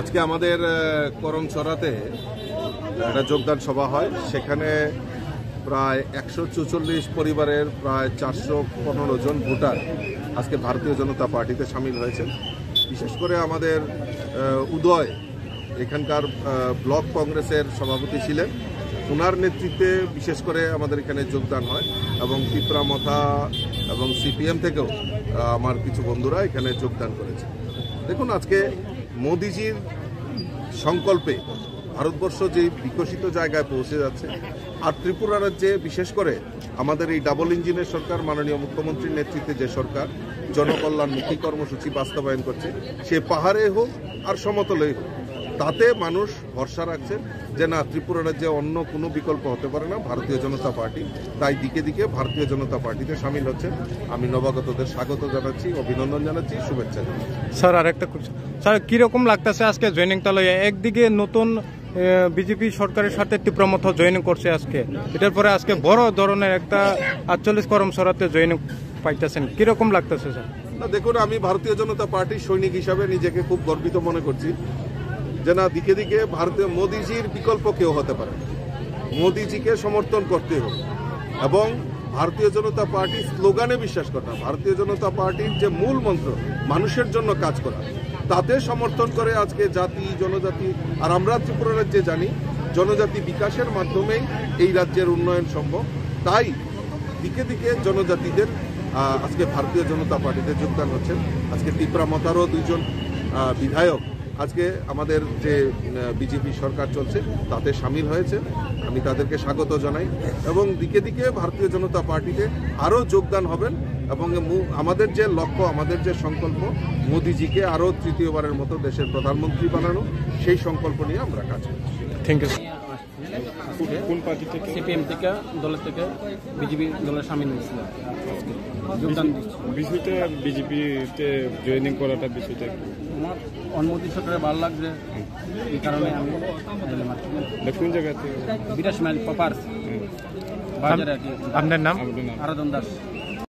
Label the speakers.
Speaker 1: আজকে আমাদের করমছড়াতে একটা যোগদান সভা হয়, সেখানে প্রায় 144 পরিবারের প্রায় 415 জন ভোটার আজকে ভারতীয় জনতা পার্টিতে সামিল হয়েছেন। বিশেষ করে আমাদের উদয় এখানকার ব্লক কংগ্রেসের সভাপতি ছিলেন, ওনার নেতৃত্বে বিশেষ করে আমাদের এখানে যোগদান হয় এবং পিপরামথা এবং সিপিএম থেকেও আমার কিছু বন্ধুরা এখানে যোগদান করেছে। দেখুন, আজকে মোদিজির সংকল্পে ভারতবর্ষ যে বিকশিত জায়গায় পৌঁছে যাচ্ছে, আর ত্রিপুরা রাজ্যে বিশেষ করে আমাদের এই ডাবল ইঞ্জিনের সরকার, মাননীয় মুখ্যমন্ত্রীর নেতৃত্বে যে সরকার জনকল্যাণমুখী কর্মসূচি বাস্তবায়ন করছে, সে পাহাড়ে হোক আর সমতলেই হোক, তাতে মানুষ ভরসা রাখছে যে না, ত্রিপুরা রাজ্যে অন্য কোনো বিকল্প হতে পারে না ভারতীয় জনতা পার্টি। তাই দিকে দিকে ভারতীয় জনতা পার্টিতে সামিল হচ্ছে। আমি নবাগতদের স্বাগত জানাচ্ছি, অভিনন্দন জানাচ্ছি, শুভেচ্ছা জানাচ্ছি।
Speaker 2: স্যার, আরেকটা কোশ্চেন স্যার, কিরকম লাগতেছে আজকে জয়েনিংটা লইয়া? একদিকে নতুন বিজেপি সরকারের সাথে তীব্রমথা জয়েনিং করছে আজকে, এটার পরে আজকে বড় ধরনের একটা 48 করমছড়াতে জয়েনিং পাইতেছেন, কিরকম লাগতেছে স্যার?
Speaker 1: না দেখুন, আমি ভারতীয় জনতা পার্টির সৈনিক হিসাবে নিজেকে খুব গর্বিত মনে করছি যে না, দিকে দিকে ভারতীয় মোদিজির বিকল্প কেউ হতে পারে, মোদিজিকে সমর্থন করতে হবে এবং ভারতীয় জনতা পার্টির স্লোগানে বিশ্বাস করা, ভারতীয় জনতা পার্টির যে মূল মন্ত্র মানুষের জন্য কাজ করা, তাতে সমর্থন করে আজকে জাতি জনজাতি, আর আমরা ত্রিপুরা রাজ্যে জানি জনজাতি বিকাশের মাধ্যমেই এই রাজ্যের উন্নয়ন সম্ভব। তাই দিকে দিকে জনজাতিদের আজকে ভারতীয় জনতা পার্টিতে যোগদান হচ্ছেন। আজকে পিপরামথারও 2 জন বিধায়ক আজকে আমাদের যে বিজেপি সরকার চলছে তাতে সামিল হয়েছে, আমি তাদেরকে স্বাগত জানাই এবং দিকে দিকে ভারতীয় জনতা পার্টিতে আরও যোগদান হবেন এবং আমাদের যে লক্ষ্য, আমাদের যে সংকল্প, মোদিজিকে আরও তৃতীয়বারের মতো দেশের প্রধানমন্ত্রী বানানো, সেই সংকল্প নিয়ে আমরা কাজ করছি।
Speaker 2: Thank you.
Speaker 3: কোন পার্টি থেকে? সিপিএম থেকে, দলের থেকে বিজেপি দলের সামিল হয়েছিল যোগদান দিচ্ছি। বিষয়টা বিজেপিতে জয়েনিং করাটা বিষয়টা আমার অনুমতি সরকারের ভালো লাগছে, এই কারণে আমি কোন জায়গাতে? বিরাশ মাইল পপার্স বাজারে। আপনার নাম? আরাধন দাস।